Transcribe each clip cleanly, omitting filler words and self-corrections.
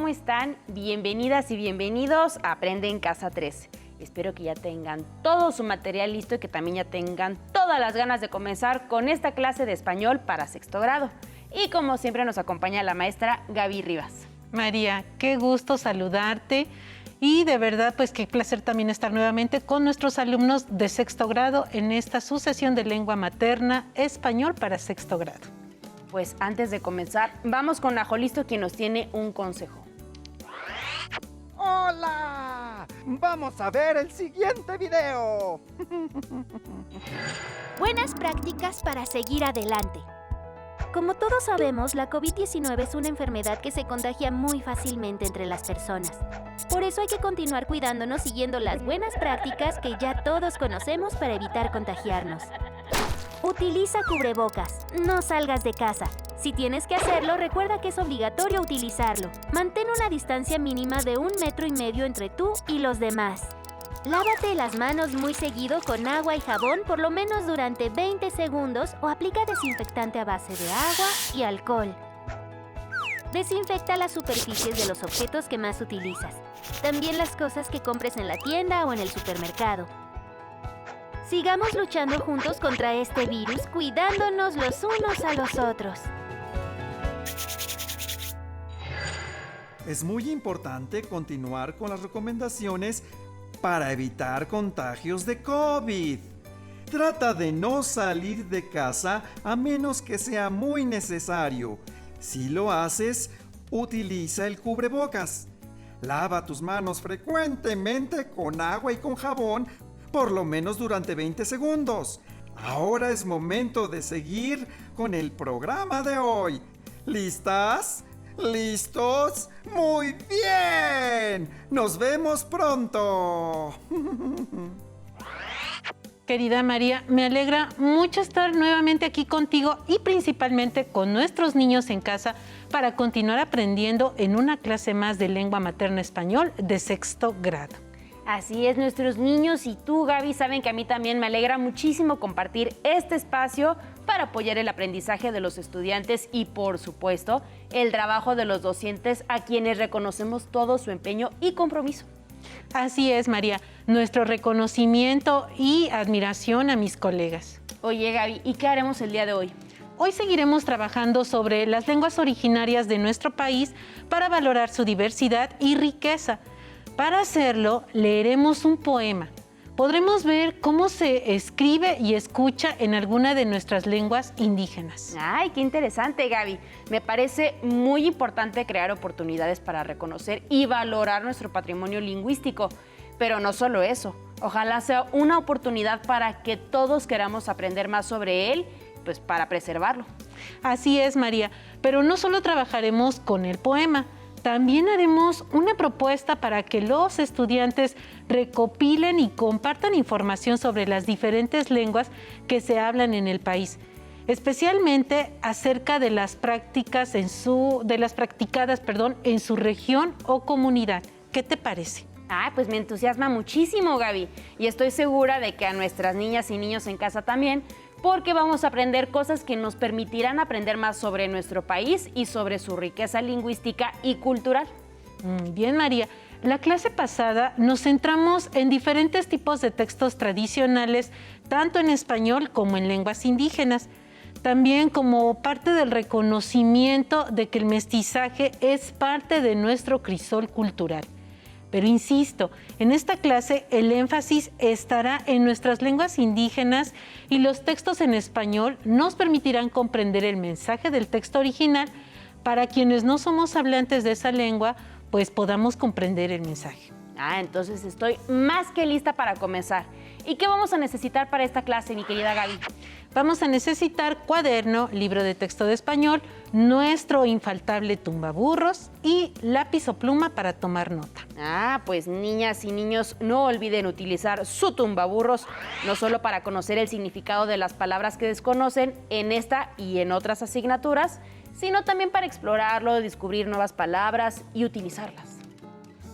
¿cómo están? Bienvenidas y bienvenidos a Aprende en Casa 3. Espero que ya tengan todo su material listo y que también ya tengan todas las ganas de comenzar con esta clase de español para sexto grado. Y como siempre nos acompaña la maestra Gaby Rivas. María, qué gusto saludarte y de verdad pues qué placer también estar nuevamente con nuestros alumnos de sexto grado en esta sucesión de lengua materna español para sexto grado. Pues antes de comenzar, vamos con Ajolisto, quien nos tiene un consejo. ¡Hola! Vamos a ver el siguiente video. Buenas prácticas para seguir adelante. Como todos sabemos, la COVID-19 es una enfermedad que se contagia muy fácilmente entre las personas. Por eso hay que continuar cuidándonos siguiendo las buenas prácticas que ya todos conocemos para evitar contagiarnos. Utiliza cubrebocas, no salgas de casa. Si tienes que hacerlo, recuerda que es obligatorio utilizarlo. Mantén una distancia mínima de 1,5 metros entre tú y los demás. Lávate las manos muy seguido con agua y jabón por lo menos durante 20 segundos o aplica desinfectante a base de agua y alcohol. Desinfecta las superficies de los objetos que más utilizas. También las cosas que compres en la tienda o en el supermercado. Sigamos luchando juntos contra este virus, cuidándonos los unos a los otros. Es muy importante continuar con las recomendaciones para evitar contagios de COVID. Trata de no salir de casa a menos que sea muy necesario. Si lo haces, utiliza el cubrebocas. Lava tus manos frecuentemente con agua y con jabón, por lo menos durante 20 segundos. Ahora es momento de seguir con el programa de hoy. ¿Listas? ¿Listos? ¡Muy bien! ¡Nos vemos pronto! Querida María, me alegra mucho estar nuevamente aquí contigo y principalmente con nuestros niños en casa para continuar aprendiendo en una clase más de lengua materna español de sexto grado. Así es, nuestros niños y tú, Gaby, saben que a mí también me alegra muchísimo compartir este espacio para apoyar el aprendizaje de los estudiantes y, por supuesto, el trabajo de los docentes a quienes reconocemos todo su empeño y compromiso. Así es, María, nuestro reconocimiento y admiración a mis colegas. Oye, Gaby, ¿y qué haremos el día de hoy? Hoy seguiremos trabajando sobre las lenguas originarias de nuestro país para valorar su diversidad y riqueza. Para hacerlo, leeremos un poema. Podremos ver cómo se escribe y escucha en alguna de nuestras lenguas indígenas. ¡Ay, qué interesante, Gaby! Me parece muy importante crear oportunidades para reconocer y valorar nuestro patrimonio lingüístico. Pero no solo eso, ojalá sea una oportunidad para que todos queramos aprender más sobre él, pues para preservarlo. Así es, María, pero no solo trabajaremos con el poema. También haremos una propuesta para que los estudiantes recopilen y compartan información sobre las diferentes lenguas que se hablan en el país, especialmente acerca de las practicadas en su región o comunidad. ¿Qué te parece? Pues me entusiasma muchísimo, Gaby, y estoy segura de que a nuestras niñas y niños en casa también, porque vamos a aprender cosas que nos permitirán aprender más sobre nuestro país y sobre su riqueza lingüística y cultural. Bien, María. La clase pasada nos centramos en diferentes tipos de textos tradicionales, tanto en español como en lenguas indígenas. También como parte del reconocimiento de que el mestizaje es parte de nuestro crisol cultural. Pero insisto, en esta clase el énfasis estará en nuestras lenguas indígenas y los textos en español nos permitirán comprender el mensaje del texto original para quienes no somos hablantes de esa lengua, pues podamos comprender el mensaje. Entonces estoy más que lista para comenzar. ¿Y qué vamos a necesitar para esta clase, mi querida Gaby? Vamos a necesitar cuaderno, libro de texto de español, nuestro infaltable tumbaburros y lápiz o pluma para tomar nota. Pues niñas y niños, no olviden utilizar su tumbaburros, no solo para conocer el significado de las palabras que desconocen en esta y en otras asignaturas, sino también para explorarlo, descubrir nuevas palabras y utilizarlas.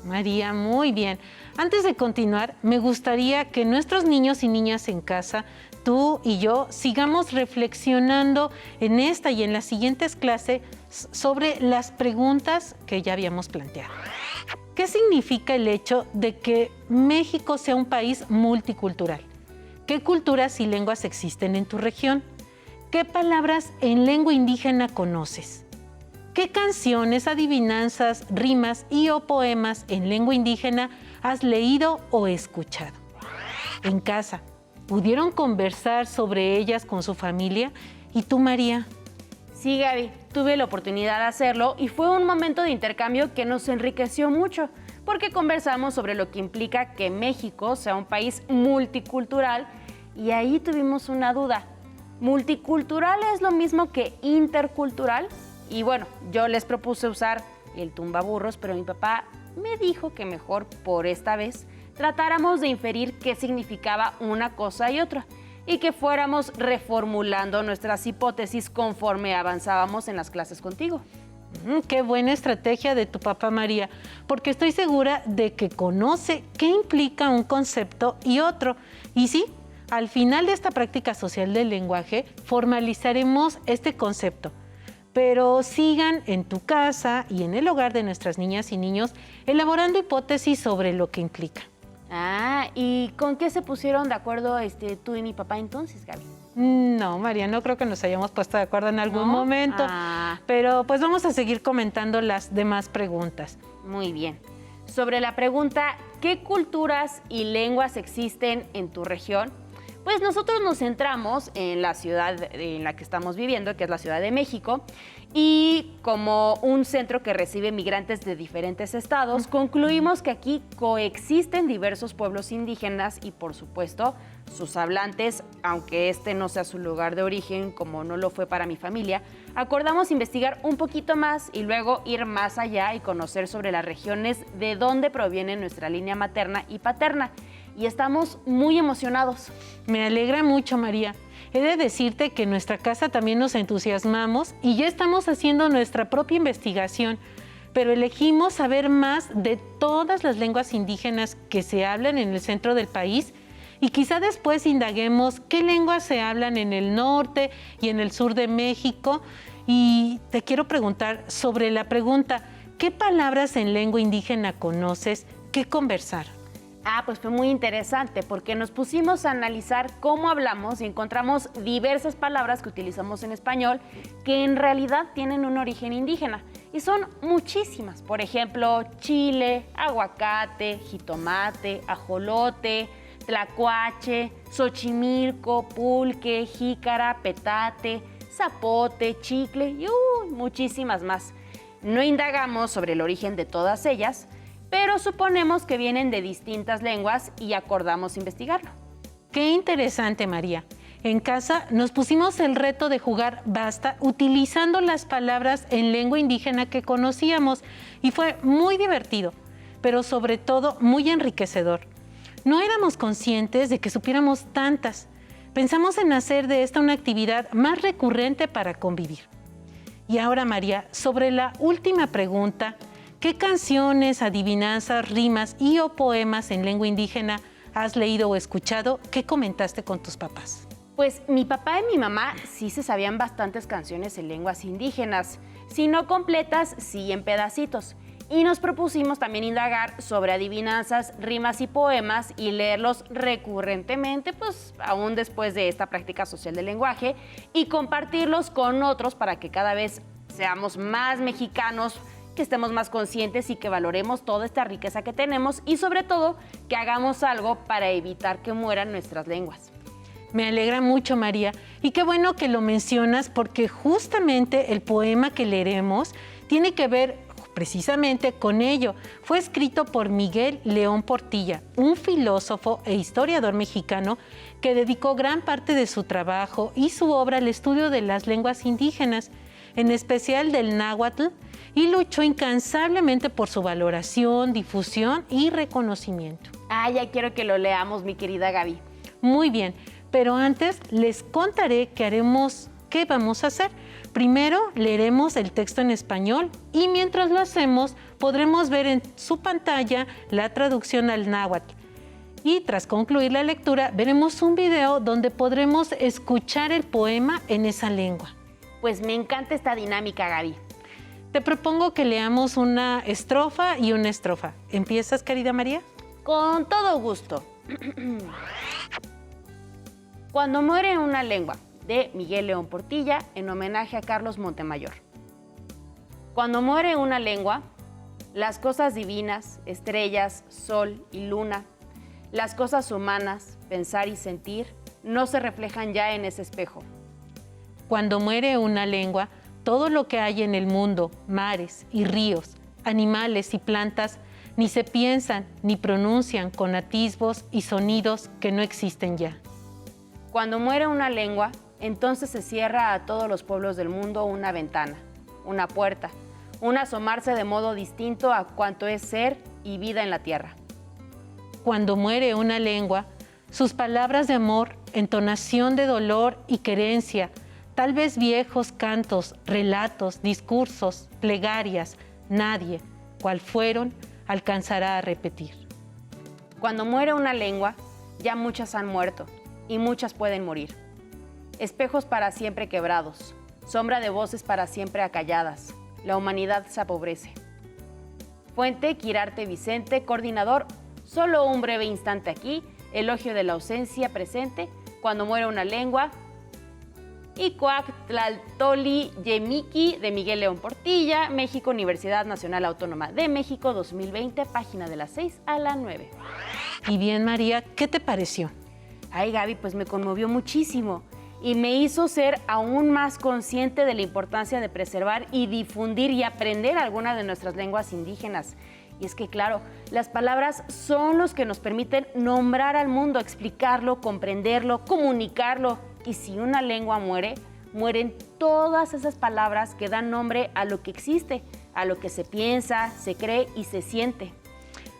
María, muy bien. Antes de continuar, me gustaría que nuestros niños y niñas en casa, tú y yo, sigamos reflexionando en esta y en las siguientes clases sobre las preguntas que ya habíamos planteado. ¿Qué significa el hecho de que México sea un país multicultural? ¿Qué culturas y lenguas existen en tu región? ¿Qué palabras en lengua indígena conoces? ¿Qué canciones, adivinanzas, rimas y o poemas en lengua indígena has leído o escuchado? En casa, ¿pudieron conversar sobre ellas con su familia? ¿Y tú, María? Sí, Gaby, tuve la oportunidad de hacerlo y fue un momento de intercambio que nos enriqueció mucho, porque conversamos sobre lo que implica que México sea un país multicultural y ahí tuvimos una duda. ¿Multicultural es lo mismo que intercultural? Y bueno, yo les propuse usar el tumbaburros, pero mi papá me dijo que mejor por esta vez tratáramos de inferir qué significaba una cosa y otra y que fuéramos reformulando nuestras hipótesis conforme avanzábamos en las clases contigo. Qué buena estrategia de tu papá, María, porque estoy segura de que conoce qué implica un concepto y otro. Y sí, al final de esta práctica social del lenguaje, formalizaremos este concepto. Pero sigan en tu casa y en el hogar de nuestras niñas y niños elaborando hipótesis sobre lo que implica. Ah, ¿y con qué se pusieron de acuerdo tú y mi papá entonces, Gaby? No, María, no creo que nos hayamos puesto de acuerdo en algún ¿No? momento. Ah. Pero pues vamos a seguir comentando las demás preguntas. Muy bien. Sobre la pregunta, ¿qué culturas y lenguas existen en tu región? Pues nosotros nos centramos en la ciudad en la que estamos viviendo, que es la Ciudad de México, y como un centro que recibe migrantes de diferentes estados, concluimos que aquí coexisten diversos pueblos indígenas y, por supuesto, sus hablantes, aunque este no sea su lugar de origen, como no lo fue para mi familia. Acordamos investigar un poquito más y luego ir más allá y conocer sobre las regiones de donde proviene nuestra línea materna y paterna. Y estamos muy emocionados. Me alegra mucho, María. He de decirte que en nuestra casa también nos entusiasmamos y ya estamos haciendo nuestra propia investigación, pero elegimos saber más de todas las lenguas indígenas que se hablan en el centro del país y quizá después indaguemos qué lenguas se hablan en el norte y en el sur de México. Y te quiero preguntar sobre la pregunta, ¿qué palabras en lengua indígena conoces? ¿Qué conversar? Ah, pues fue muy interesante porque nos pusimos a analizar cómo hablamos y encontramos diversas palabras que utilizamos en español que en realidad tienen un origen indígena y son muchísimas. Por ejemplo, chile, aguacate, jitomate, ajolote, tlacuache, xochimilco, pulque, jícara, petate, zapote, chicle y muchísimas más. No indagamos sobre el origen de todas ellas, pero suponemos que vienen de distintas lenguas y acordamos investigarlo. Qué interesante, María. En casa nos pusimos el reto de jugar basta utilizando las palabras en lengua indígena que conocíamos y fue muy divertido, pero sobre todo muy enriquecedor. No éramos conscientes de que supiéramos tantas. Pensamos en hacer de esta una actividad más recurrente para convivir. Y ahora, María, sobre la última pregunta, ¿qué canciones, adivinanzas, rimas y o poemas en lengua indígena has leído o escuchado? ¿Qué comentaste con tus papás? Pues mi papá y mi mamá sí se sabían bastantes canciones en lenguas indígenas, si no completas, sí en pedacitos. Y nos propusimos también indagar sobre adivinanzas, rimas y poemas y leerlos recurrentemente, pues aún después de esta práctica social del lenguaje, y compartirlos con otros para que cada vez seamos más mexicanos, que estemos más conscientes y que valoremos toda esta riqueza que tenemos y sobre todo que hagamos algo para evitar que mueran nuestras lenguas. Me alegra mucho, María, y qué bueno que lo mencionas porque justamente el poema que leeremos tiene que ver precisamente con ello. Fue escrito por Miguel León Portilla, un filósofo e historiador mexicano que dedicó gran parte de su trabajo y su obra al estudio de las lenguas indígenas, en especial del náhuatl, y luchó incansablemente por su valoración, difusión y reconocimiento. Ah, ya quiero que lo leamos, mi querida Gaby. Muy bien, pero antes les contaré qué vamos a hacer. Primero leeremos el texto en español y mientras lo hacemos podremos ver en su pantalla la traducción al náhuatl. Y tras concluir la lectura, veremos un video donde podremos escuchar el poema en esa lengua. Pues me encanta esta dinámica, Gaby. Te propongo que leamos una estrofa y una estrofa. ¿Empiezas, querida María? Con todo gusto. Cuando muere una lengua, de Miguel León Portilla, en homenaje a Carlos Montemayor. Cuando muere una lengua, las cosas divinas, estrellas, sol y luna, las cosas humanas, pensar y sentir, no se reflejan ya en ese espejo. Cuando muere una lengua, todo lo que hay en el mundo, mares y ríos, animales y plantas, ni se piensan ni pronuncian con atisbos y sonidos que no existen ya. Cuando muere una lengua, entonces se cierra a todos los pueblos del mundo una ventana, una puerta, un asomarse de modo distinto a cuanto es ser y vida en la tierra. Cuando muere una lengua, sus palabras de amor, entonación de dolor y querencia, tal vez viejos cantos, relatos, discursos, plegarias, nadie, cual fueron, alcanzará a repetir. Cuando muere una lengua, ya muchas han muerto y muchas pueden morir. Espejos para siempre quebrados, sombra de voces para siempre acalladas, la humanidad se empobrece. Fuente, Quirarte Vicente, coordinador, solo un breve instante aquí, elogio de la ausencia presente, cuando muere una lengua, Icuac Tlaltoli Yemiki, de Miguel León Portilla, México, Universidad Nacional Autónoma de México, 2020, página de las 6 a la 9. Y bien, María, ¿qué te pareció? Ay, Gaby, pues me conmovió muchísimo y me hizo ser aún más consciente de la importancia de preservar y difundir y aprender algunas de nuestras lenguas indígenas. Y es que, claro, las palabras son los que nos permiten nombrar al mundo, explicarlo, comprenderlo, comunicarlo. Y si una lengua muere, mueren todas esas palabras que dan nombre a lo que existe, a lo que se piensa, se cree y se siente.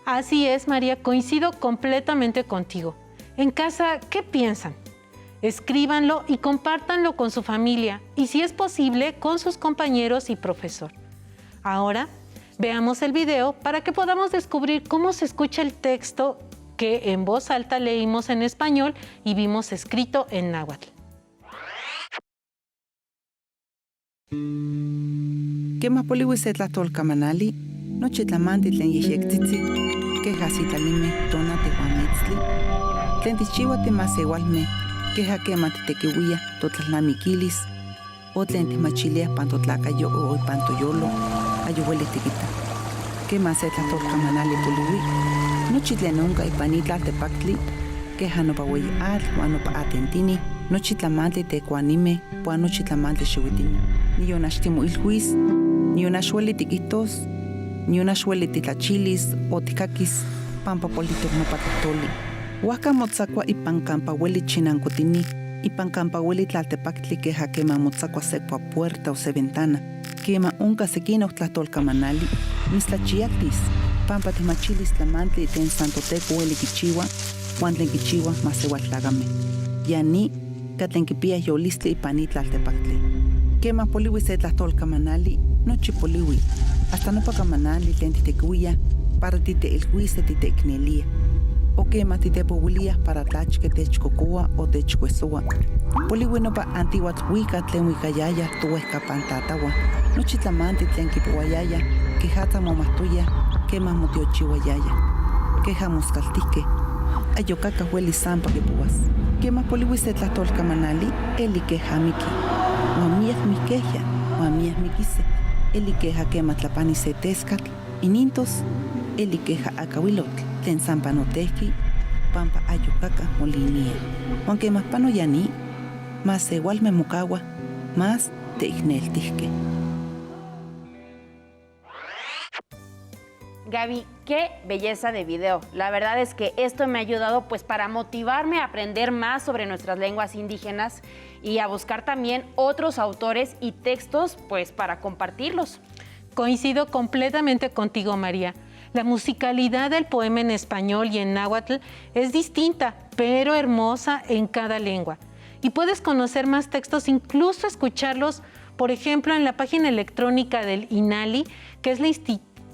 Así es, María, coincido completamente contigo. En casa, ¿qué piensan? Escríbanlo y compártanlo con su familia y, si es posible, con sus compañeros y profesor. Ahora, veamos el video para que podamos descubrir cómo se escucha el texto que en voz alta leímos en español y vimos escrito en náhuatl. Kema poliwise tlatolkamanali, nochi tlamanti tlen yexektzitzi, keja sitlalime tona tehuametztli, tlen tichiua temasewalme, keja kema titekiuia totlalnamikilis, o tlen timachilia pantotlakayo o pantoyolo, ayueli tikita. Kema se tlatolkamanali poliwi, nochi tlen onka ipanitla tepaktli, keja nopa weyi atl, ua nopa atentini, nochi tlamantli tekuanime, ua nochi tlamantli xiuitini. Ni una xtimo ilhuis, ni una xueli tiquitos, ni una xueli titlachilis o tikakis, pampa politok nopa tlatoli. Huaca motzakua ipan campa hueli chinancotini, ipan campa hueli tlaltepaktli keja kema motzakua sekua puerta o se ventana, kema unka sekina tlatolkamanali, mislachiaktis, pampa timachilis tlamantli ten santoteco hueli kichiwa, huan tlen kichiwa masewaltlagame. Yani, katlen kipia yolistli ipani tlaltepaktli. Kema poliwi se tlatolkamanali, nochi poliwi, hasta nopa kamanali tlen titecuia, para titeilhuise titeiknelia. O kema titepouilia para tlachke techcocoa o techcuesoa. Poliwi nopa antihuatzhuica tlen huicayaya tuehcapantatawa, nochi tlamanti tlen kipouayaya, quejatza momahtoya, kema motiochiuayaya. Keja moscaltihque, ayocaca hueli sampa kipouas. Kema poliwi se tlatolkamanali, eli keja miki. Mamias miqueja, mamias miquise, eli queja quema tlapani se tescatl, inintos, eli queja acahuilotl, tlen sampanoteki, pampa ayucaca molinia. Aunque más pano yani, más igual me mocagua, más te igneltisque. Gaby, qué belleza de video. La verdad es que esto me ha ayudado pues para motivarme a aprender más sobre nuestras lenguas indígenas y a buscar también otros autores y textos pues para compartirlos. Coincido completamente contigo, María. La musicalidad del poema en español y en náhuatl es distinta, pero hermosa en cada lengua. Y puedes conocer más textos, incluso escucharlos, por ejemplo, en la página electrónica del INALI, que es la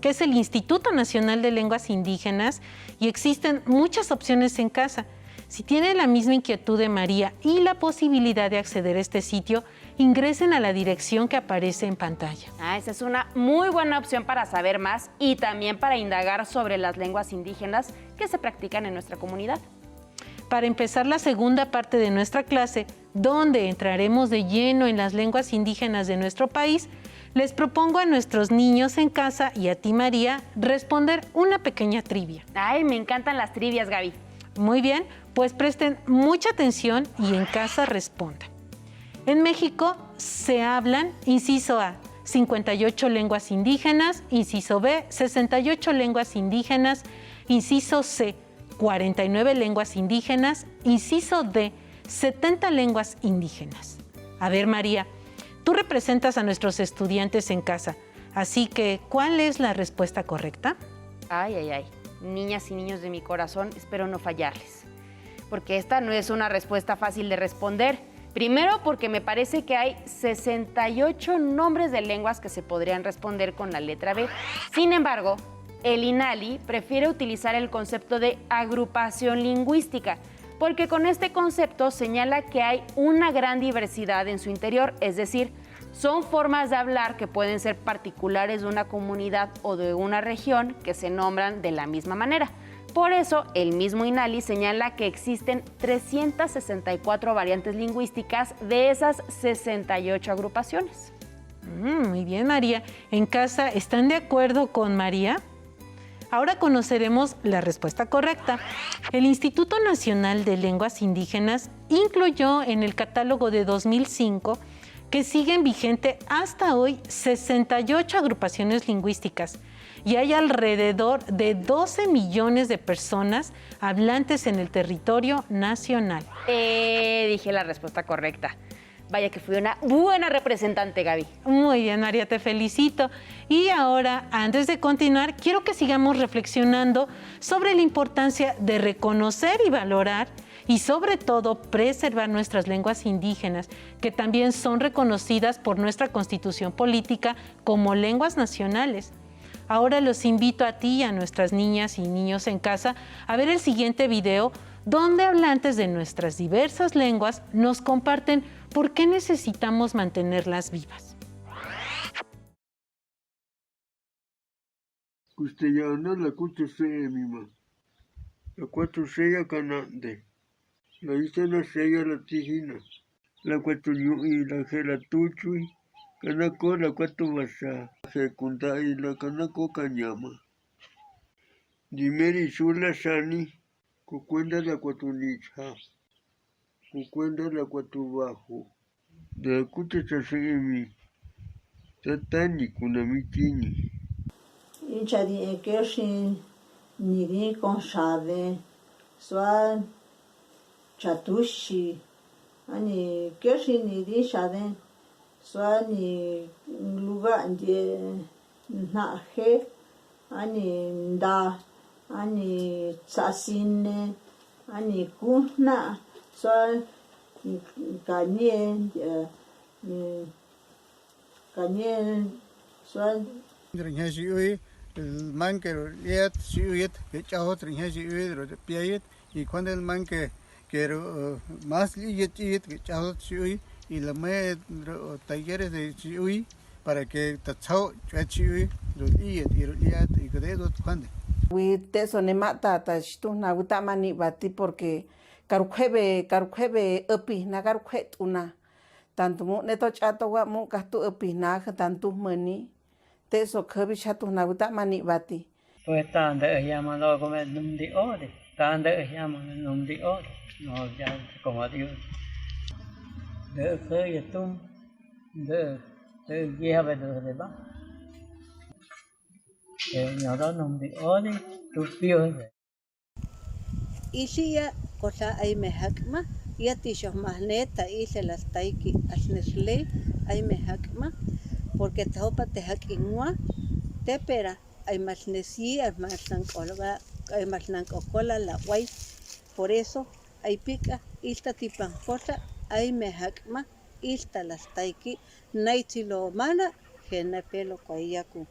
que es el Instituto Nacional de Lenguas Indígenas, y existen muchas opciones en casa. Si tienen la misma inquietud de María y la posibilidad de acceder a este sitio, ingresen a la dirección que aparece en pantalla. Esa es una muy buena opción para saber más y también para indagar sobre las lenguas indígenas que se practican en nuestra comunidad. Para empezar la segunda parte de nuestra clase, donde entraremos de lleno en las lenguas indígenas de nuestro país, les propongo a nuestros niños en casa y a ti, María, responder una pequeña trivia. Ay, me encantan las trivias, Gaby. Muy bien, pues presten mucha atención y en casa respondan. En México se hablan, inciso A, 58 lenguas indígenas, inciso B, 68 lenguas indígenas, inciso C, 49 lenguas indígenas, inciso D, 70 lenguas indígenas. A ver, María, tú representas a nuestros estudiantes en casa, así que, ¿cuál es la respuesta correcta? Ay, niñas y niños de mi corazón, espero no fallarles, porque esta no es una respuesta fácil de responder. Primero, porque me parece que hay 68 nombres de lenguas que se podrían responder con la letra B. Sin embargo, el INALI prefiere utilizar el concepto de agrupación lingüística, porque con este concepto señala que hay una gran diversidad en su interior, es decir, son formas de hablar que pueden ser particulares de una comunidad o de una región que se nombran de la misma manera. Por eso, el mismo INALI señala que existen 364 variantes lingüísticas de esas 68 agrupaciones. Muy bien, María. ¿En casa están de acuerdo con María? Ahora conoceremos la respuesta correcta. El Instituto Nacional de Lenguas Indígenas incluyó en el catálogo de 2005 que siguen vigente hasta hoy 68 agrupaciones lingüísticas y hay alrededor de 12 millones de personas hablantes en el territorio nacional. Dije la respuesta correcta. Vaya que fui una buena representante, Gaby. Muy bien, María, te felicito. Y ahora, antes de continuar, quiero que sigamos reflexionando sobre la importancia de reconocer y valorar y sobre todo preservar nuestras lenguas indígenas, que también son reconocidas por nuestra Constitución Política como lenguas nacionales. Ahora los invito a ti y a nuestras niñas y niños en casa a ver el siguiente video donde hablantes de nuestras diversas lenguas nos comparten por qué necesitamos mantenerlas vivas. Castellana la cutusea mima, la cuatusea canante, la isla la sella la tijina, la cuatuñui la gelatuchui, canaco la cuatubasa, secunda y la canaco cañama. Dimeri sula sani, cucuenda la cuatunicha, cucuenda la cuatubajo, de la cutusea mi, tatani kunamichini. Inchadi Kershin Niri Konshave Swan Chatushi Ani Kershin Niri Shaden Swani Luga de Nahe Ani Da Ani Sasine Ani Kuna Swan Kanye Swan el man que liat siuyet que chao trinja siuyet de piayet y cuando el man que más liat que chao siuy y la me talleres de siuy para que tachao siuy los liat y que de dos cuando Te sonemata ta stuna utamani bati porque karukebe upi na karukhet una tanto mu neto chato wa mu kastu upi na tanto mani te so khabi chatu na uta mani bati pues tan de llama lo como num di ode tan de llama num di ode no ya como dios de que tú de ya ve de ba no da num di ode tu pio Ishia cosa ay me hakma ya tisho mahneta hice las taiki asnesle ay me hakma porque taupa te hakinwa te pera ay masnesi ay masnan kokola la guay por eso ay pica esta tipan cosa ay me hakma esta las taiki naitilo mana gena pelo koyaku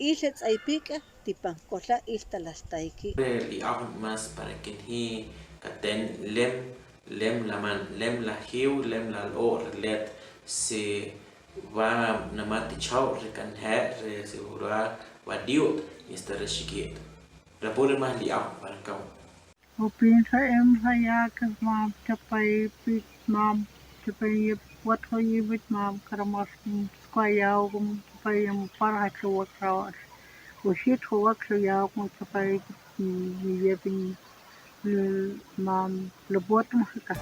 Ilets aipica, tipan cola ilta las taiki. Y aún más para que he caten lem la hiu, lem la or let se va namati chau recanher se ura va diot este reshiket. Rapor más li aún para kau. Opin sa saya ke mam capai pit mam capai wat hoyibit mam karamas squayau capai yang parah chuak rawas. Ushit chuak yau capai yepin mam lebot musika.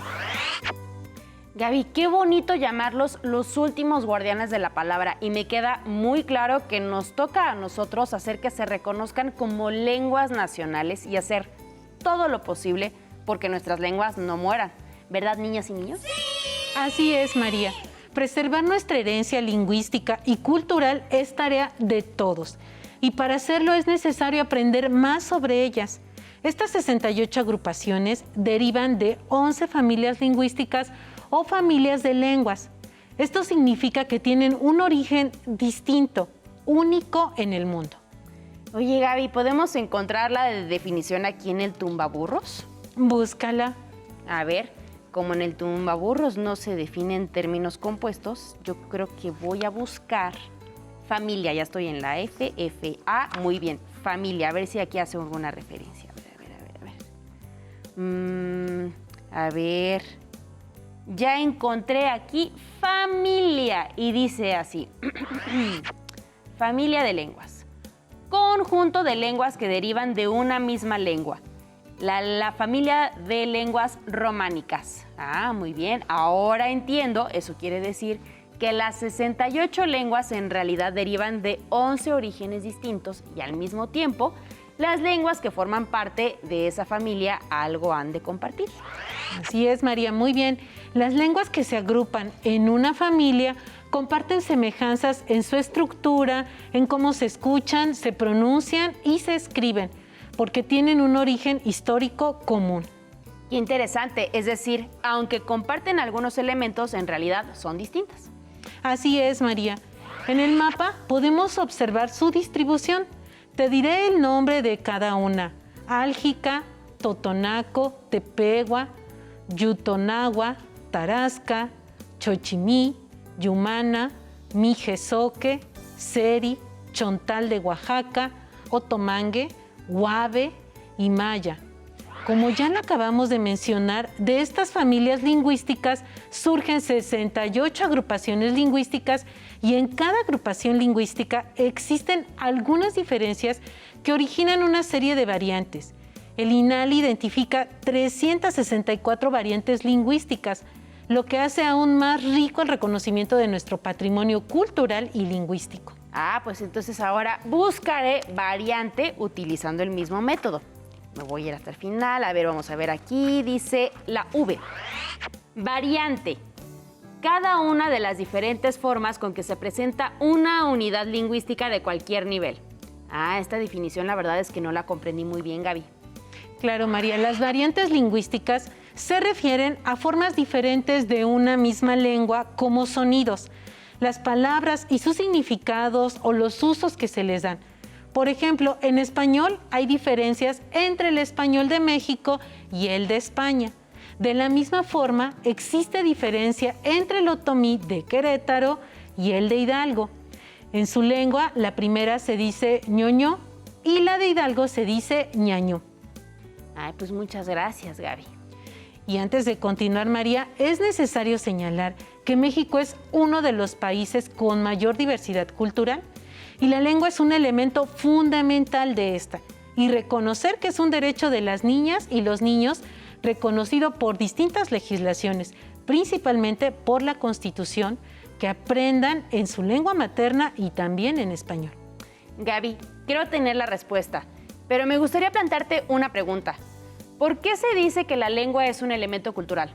Gaby, qué bonito llamarlos los últimos guardianes de la palabra y me queda muy claro que nos toca a nosotros hacer que se reconozcan como lenguas nacionales y hacer todo lo posible porque nuestras lenguas no mueran. ¿Verdad, niñas y niños? Así es, María. Preservar nuestra herencia lingüística y cultural es tarea de todos. Y para hacerlo es necesario aprender más sobre ellas. Estas 68 agrupaciones derivan de 11 familias lingüísticas o familias de lenguas. Esto significa que tienen un origen distinto, único en el mundo. Oye, Gaby, ¿podemos encontrar la definición aquí en el tumbaburros? Búscala. A ver, como en el tumbaburros no se definen términos compuestos, yo creo que voy a buscar familia. Ya estoy en la FFA. Muy bien, familia. A ver si aquí hace alguna referencia. A ver. Ya encontré aquí familia y dice así. Familia de lenguas. Conjunto de lenguas que derivan de una misma lengua. La familia de lenguas románicas. Ah, muy bien. Ahora entiendo. Eso quiere decir que las 68 lenguas en realidad derivan de 11 orígenes distintos y al mismo tiempo las lenguas que forman parte de esa familia algo han de compartir. Así es, María, muy bien. Las lenguas que se agrupan en una familia comparten semejanzas en su estructura, en cómo se escuchan, se pronuncian y se escriben, porque tienen un origen histórico común. Qué interesante, es decir, aunque comparten algunos elementos, en realidad son distintas. Así es, María. En el mapa podemos observar su distribución. Te diré el nombre de cada una. Álgica, Totonaco, Tepehua, Yutonagua, Tarasca, Xochimí, Yumana, Mijezoque, Seri, Chontal de Oaxaca, Otomangue, Guave y Maya. Como ya lo acabamos de mencionar, de estas familias lingüísticas surgen 68 agrupaciones lingüísticas y en cada agrupación lingüística existen algunas diferencias que originan una serie de variantes. El INALI identifica 364 variantes lingüísticas, lo que hace aún más rico el reconocimiento de nuestro patrimonio cultural y lingüístico. Ah, pues entonces ahora buscaré variante utilizando el mismo método. Me voy a ir hasta el final. A ver, vamos a ver aquí. Dice la V. Variante. Cada una de las diferentes formas con que se presenta una unidad lingüística de cualquier nivel. Ah, esta definición la verdad es que no la comprendí muy bien, Gaby. Claro, María. Las variantes lingüísticas se refieren a formas diferentes de una misma lengua como sonidos, las palabras y sus significados o los usos que se les dan. Por ejemplo, en español hay diferencias entre el español de México y el de España. De la misma forma, existe diferencia entre el otomí de Querétaro y el de Hidalgo. En su lengua, la primera se dice ñoño y la de Hidalgo se dice ñaño. Ay, pues muchas gracias, Gaby. Y antes de continuar, María, es necesario señalar que México es uno de los países con mayor diversidad cultural y la lengua es un elemento fundamental de esta. Y reconocer que es un derecho de las niñas y los niños reconocido por distintas legislaciones, principalmente por la Constitución, que aprendan en su lengua materna y también en español. Gaby, quiero tener la respuesta, pero me gustaría plantearte una pregunta. ¿Por qué se dice que la lengua es un elemento cultural?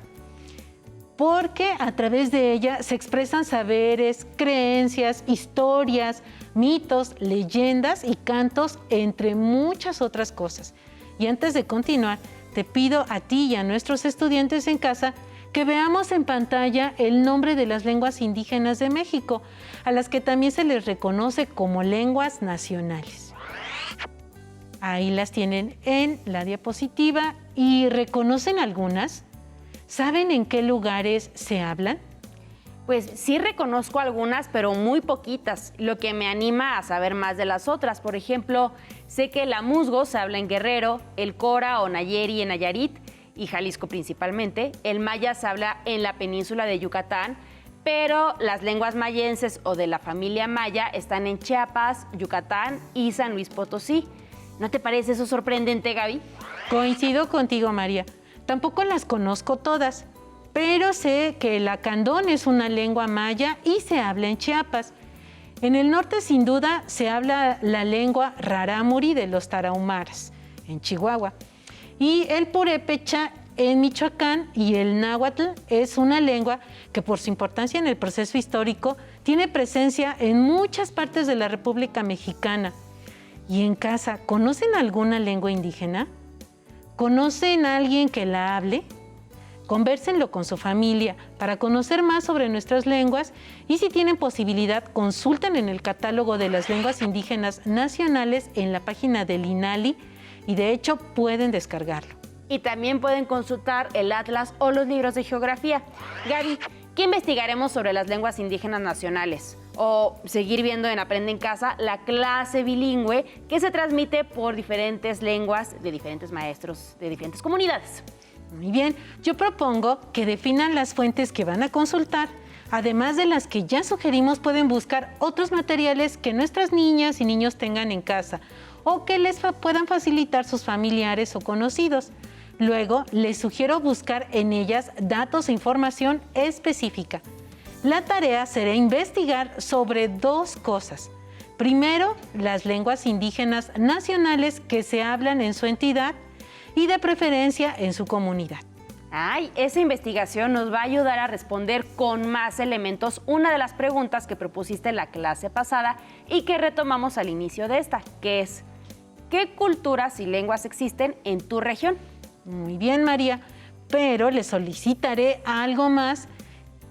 Porque a través de ella se expresan saberes, creencias, historias, mitos, leyendas y cantos, entre muchas otras cosas. Y antes de continuar, te pido a ti y a nuestros estudiantes en casa que veamos en pantalla el nombre de las lenguas indígenas de México, a las que también se les reconoce como lenguas nacionales. Ahí las tienen en la diapositiva y ¿reconocen algunas? ¿Saben en qué lugares se hablan? Pues sí reconozco algunas, pero muy poquitas, lo que me anima a saber más de las otras. Por ejemplo, sé que el amuzgo se habla en Guerrero, el cora o nayeri en Nayarit y Jalisco principalmente, el maya se habla en la península de Yucatán, pero las lenguas mayenses o de la familia maya están en Chiapas, Yucatán y San Luis Potosí. ¿No te parece eso sorprendente, Gaby? Coincido contigo, María. Tampoco las conozco todas, pero sé que el lacandón es una lengua maya y se habla en Chiapas. En el norte, sin duda, se habla la lengua rarámuri de los tarahumaras, en Chihuahua. Y el purépecha en Michoacán y el náhuatl es una lengua que por su importancia en el proceso histórico tiene presencia en muchas partes de la República Mexicana. Y en casa, ¿conocen alguna lengua indígena? ¿Conocen a alguien que la hable? Convérsenlo con su familia para conocer más sobre nuestras lenguas y si tienen posibilidad, consulten en el catálogo de las lenguas indígenas nacionales en la página del INALI y de hecho pueden descargarlo. Y también pueden consultar el atlas o los libros de geografía. Gaby, ¿qué investigaremos sobre las lenguas indígenas nacionales? O seguir viendo en Aprende en Casa la clase bilingüe que se transmite por diferentes lenguas de diferentes maestros de diferentes comunidades. Muy bien, yo propongo que definan las fuentes que van a consultar. Además de las que ya sugerimos, pueden buscar otros materiales que nuestras niñas y niños tengan en casa o que les puedan facilitar sus familiares o conocidos. Luego, les sugiero buscar en ellas datos e información específica. La tarea será investigar sobre dos cosas. Primero, las lenguas indígenas nacionales que se hablan en su entidad y de preferencia en su comunidad. Ay, esa investigación nos va a ayudar a responder con más elementos una de las preguntas que propusiste en la clase pasada y que retomamos al inicio de esta, que es ¿qué culturas y lenguas existen en tu región? Muy bien, María, pero les solicitaré algo más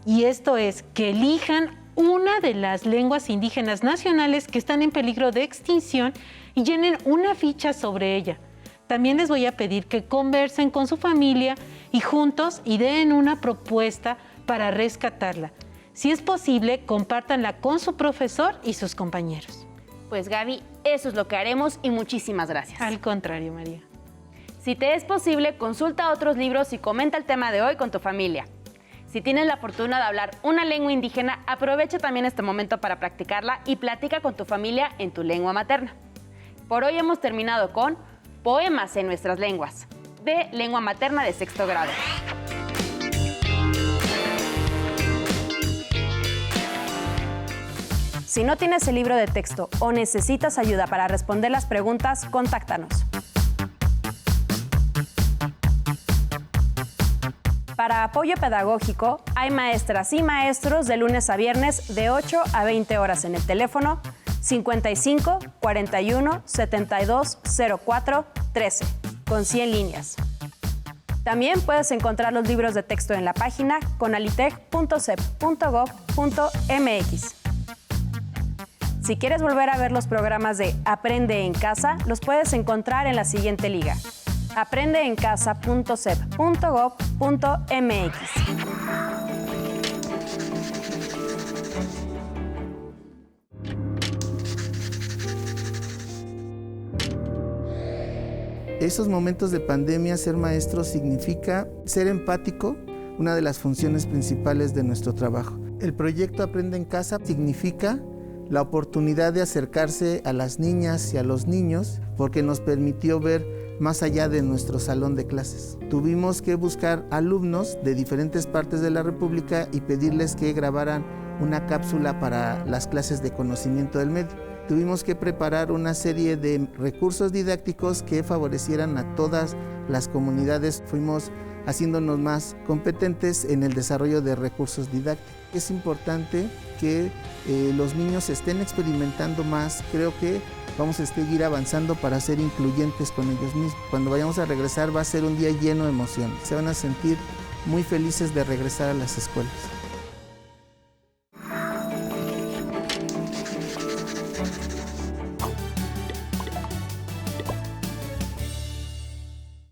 y esto es que elijan una de las lenguas indígenas nacionales que están en peligro de extinción y llenen una ficha sobre ella. También les voy a pedir que conversen con su familia y juntos ideen una propuesta para rescatarla. Si es posible, compártanla con su profesor y sus compañeros. Pues Gaby, eso es lo que haremos y muchísimas gracias. Al contrario, María. Si te es posible, consulta otros libros y comenta el tema de hoy con tu familia. Si tienes la fortuna de hablar una lengua indígena, aprovecha también este momento para practicarla y platica con tu familia en tu lengua materna. Por hoy hemos terminado con Poemas en nuestras lenguas, de lengua materna de 6º grado. Si no tienes el libro de texto o necesitas ayuda para responder las preguntas, contáctanos. Para apoyo pedagógico, hay maestras y maestros de lunes a viernes de 8 a 20 horas en el teléfono 55 41 72 04 13, con 100 líneas. También puedes encontrar los libros de texto en la página conalitec.cep.gov.mx. Si quieres volver a ver los programas de Aprende en Casa, los puedes encontrar en la siguiente liga: aprendeencasa.cep.gov.mx. Esos momentos de pandemia, ser maestro significa ser empático, una de las funciones principales de nuestro trabajo. El proyecto Aprende en Casa significa la oportunidad de acercarse a las niñas y a los niños porque nos permitió ver más allá de nuestro salón de clases. Tuvimos que buscar alumnos de diferentes partes de la República y pedirles que grabaran una cápsula para las clases de conocimiento del medio. Tuvimos que preparar una serie de recursos didácticos que favorecieran a todas las comunidades. Fuimos haciéndonos más competentes en el desarrollo de recursos didácticos. Es importante que los niños estén experimentando más. Creo que vamos a seguir avanzando para ser incluyentes con ellos mismos. Cuando vayamos a regresar va a ser un día lleno de emociones. Se van a sentir muy felices de regresar a las escuelas.